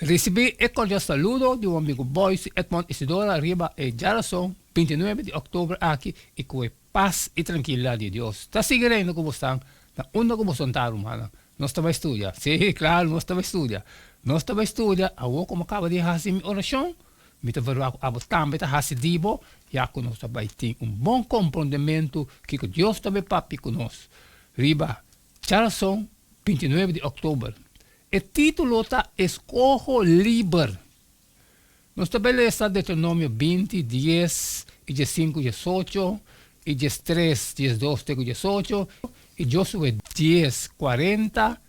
Recibí el cordial saludo de un amigo Boyce Edmond Isidora Arriba y Jarason, 29 de octubre aquí, y con paz y tranquilidad de Dios. Está siguiendo como están, na una como son tal humana. No estaba estudia. Sí, claro, no estaba estudia. No estaba estudia, ahora como acaba de hacer mi oración, me te verá a buscar, me te hace divo, ya que nós também tem bom compreendimento que Deus também papi conosco. Riba, Jarason, 29 de octubre. El título está Escojo Libre. Nós também lemos Deuteronômio 20, 10, e 5, 18, e 3, 12, 18, e Josué 10, 40,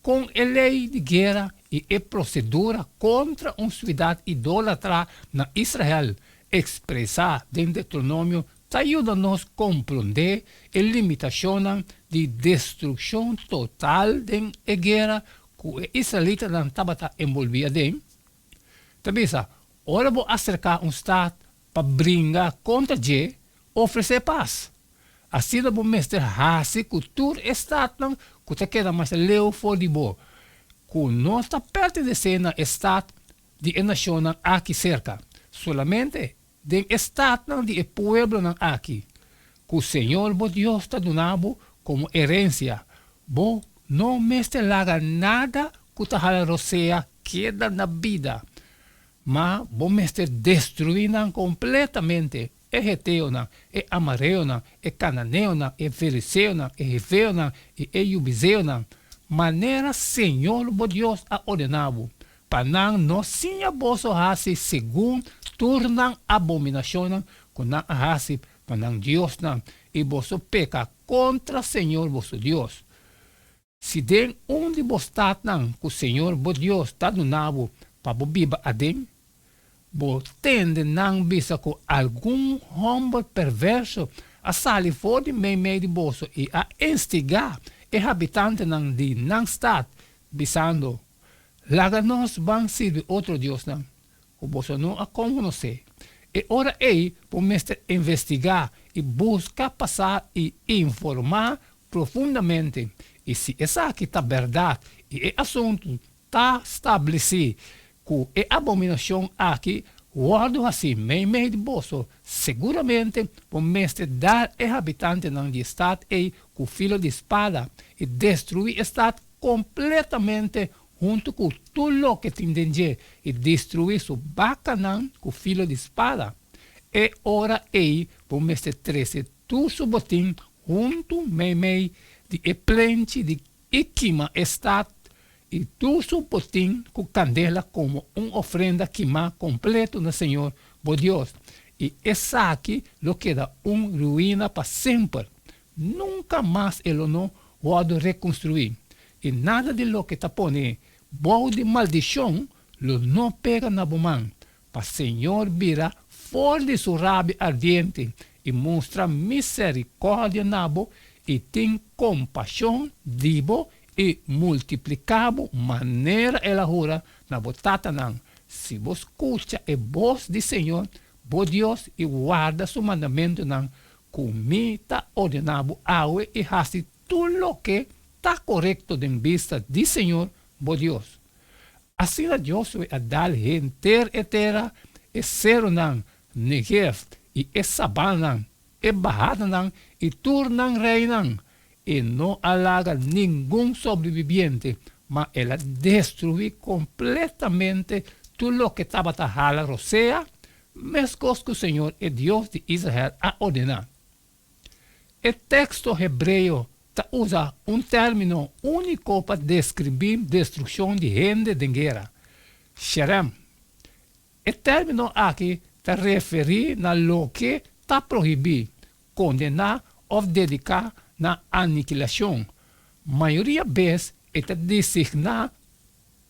com a lei de guerra e a procedura contra uma cidade idólatra na Israel, expressar em Deuteronômio, ajuda-nos a compreender a limitação de destruição total da guerra que os israelitas não estavam envolvidos em. Também, ora vou acercar um Estado para brigar contra G, oferecer paz. Assim, vou mostrar a cultura Estado que te queda mais leu fora de boa. Que não está pertencendo ao Estado de nação aqui cerca. Solamente do Estado de povo aqui. Que o Senhor, o Deus, está dando como herência. Bom, não mestelaga nada que te rosea queda na vida. Mas bom mestre destruindo completamente e heteu, e amareu, e cananeu, e fereceu, e reveu, e eubizeu, maneira Senhor, o Deus, a ordenado, para não sinha bolso raci segundo tornam abominação, com não raci, para não Deus, e bolso peca contra Senhor, vosso Deus. Se den onde vos está, que o Senhor, o Deus, está donado para o biba adem, bo tende não bisa com algum homem perverso a sair fora de meio de bolso e a instigar o habitante de não estado, bisando, laga nós vão servir outro Deus, o bolso não a conhecer. E ora aí, o mestre investigar e buscar passar e informar profundamente. E se essa aqui está verdade e o assunto está estabelecido, que a abominação aqui, guardo assim, meio de bolso, seguramente o mestre dar ao habitante de estado e com filo de espada e destruir o estado completamente junto com tudo o que tem dentro e destruir sua bacanã com filo de espada. E ora aí, o mestre 13, tu seu botim junto meio de plente de queima estado e tu seu botim com candela como uma ofrenda queimar completo no Senhor, o Deus. E essa aqui lo queda ruína para sempre. Nunca mais ele não pode reconstruir. E nada de lo que está pondo, boa de maldição, lo não pega na mão. Para o Senhor virar fora de sua rabia ardiente e mostra misericórdia nabo e tem compaixão dibo e multiplicabo maneira ela jura na botata não. Se vos escuta a voz do Senhor, bo Deus, e guarda seu mandamento não, comita ordenado aue e hace tudo o que está correto em vista do Senhor, bo Deus. Assim a Josué a dar enter e terra e ser não, Negev e Sabana e Bahada e Turnan reinan e não alaga nenhum sobreviviente, mas ela destruiu completamente tudo o que estava a jala rosea, mesmo que o Senhor é Deus de Israel a ordenar. O texto hebreu usa término único para descrever destruição de gente de guerra, Sherem. O término aqui está referindo a lo que está proibido, condenar ou dedicar na aniquilação. Maioria vezes está designado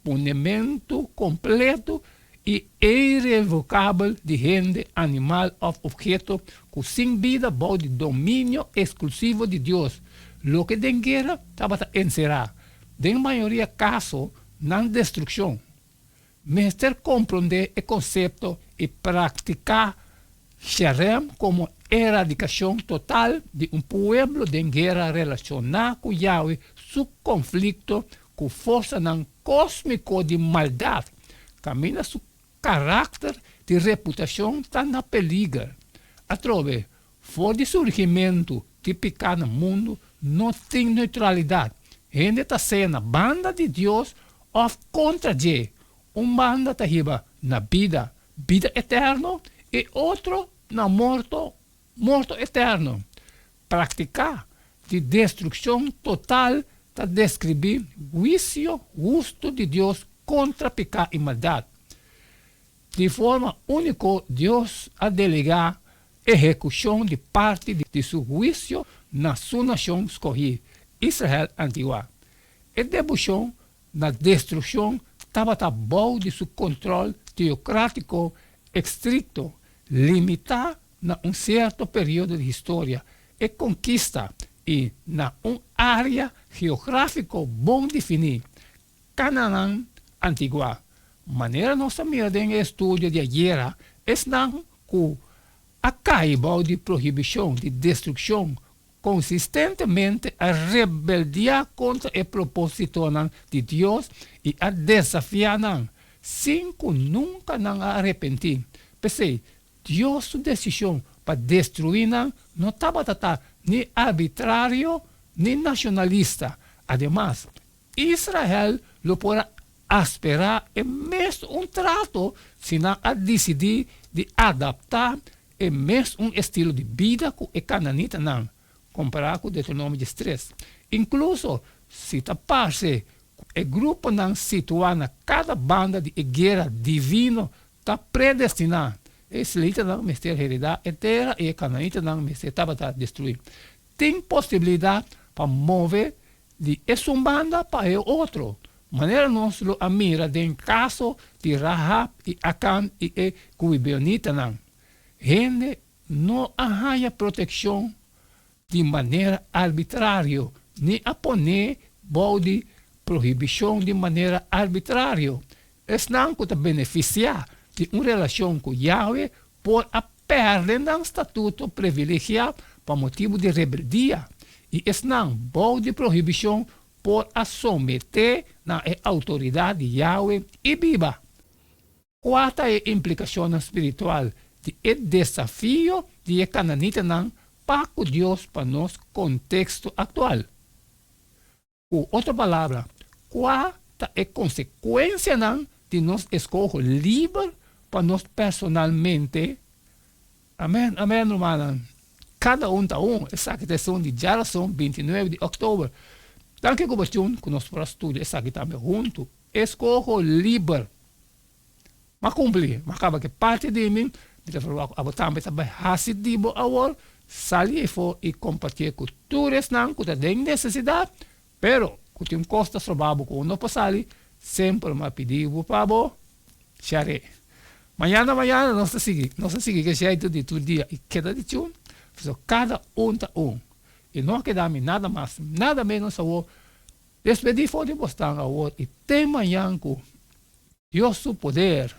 punimento completo e irrevogável de gente, animal ou objeto que sem vida pode domínio exclusivo de Deus, lo que de guerra estava a encerrar. De maioria caso, não destruição. Mestre compreender o conceito e praticar Sherem como erradicação total de pueblo de guerra relacionado com Yahweh, su conflito com força não cósmico de maldade camina su caráter de reputação está na perigo. Atrove, fora de surgimento de pecado no mundo, não tem neutralidade. Gente está sendo banda de Deus ou contra Deus. Banda está riba na vida eterna, e outro na morto eterno. Praticar de destruição total está descrever o juízo justo de Deus contra pecado e maldade. De forma única, Deus a delegar execução de parte de seu juízo na sua nação escolhida, Israel antigua. E debuxão na destruição estava bom de seu controle teocrático estrito, limitar na certo período de história e conquista e na área geográfica bom definida. Canaã antigua. Maneira nossa mirada em estudo de guerra é não que a caiba de proibição, de destruição, consistentemente a rebeldia contra o propósito de Deus e a desafiar, sem que nunca não arrepentir. Pensei, Deus sua decisão para destruir não estava nem arbitrário, nem nacionalista. Ademais, Israel lo pode esperar e mesmo trato se não a decidir de adaptar e mesmo estilo de vida que o cananita não, comparado com o Deuteronômio 3. Incluso, se tapar-se, o grupo não situado na cada banda de guerra divino está predestinado. Israelita não me ter heredade inteira e cananita não me estava destruir. Tem possibilidade para mover de essa banda para o outro. Maneira nós lo mira em caso de Rahab e Acã e Cuibionita não. Gente não arranha proteção de maneira arbitrária, nem a poner de proibição de maneira arbitrária. Não que beneficiar de uma relação com Yahweh por a perder um estatuto privilegiado por motivo de rebeldia. E não de proibição por a someter na autoridade de Yahweh e viva. Quarta é a implicação espiritual de desafio de cananita para Deus para nosso contexto atual. Ou outra palavra, quarta é consequência de nós escolher livre para nós personalmente. Amém, amém, irmã. Cada está essa questão de geração 29 de outubro. Tal que gostaria que nós para estudar essa aqui também junto, escolher livre. Mas cumprir, mas acaba que parte de mim, de falar também hasidibo agora, sair fora e compartilhar culturas que tem necessidade, pero que tem custo trabalho com não passar, sempre me pedir para favor, xare. Manhã nós seguimos que jeito de todo dia e queda de tchum, cada está e não quedamos nada mais, nada menos agora, despedir fora de bostar agora e tem manhã que Deus seu poder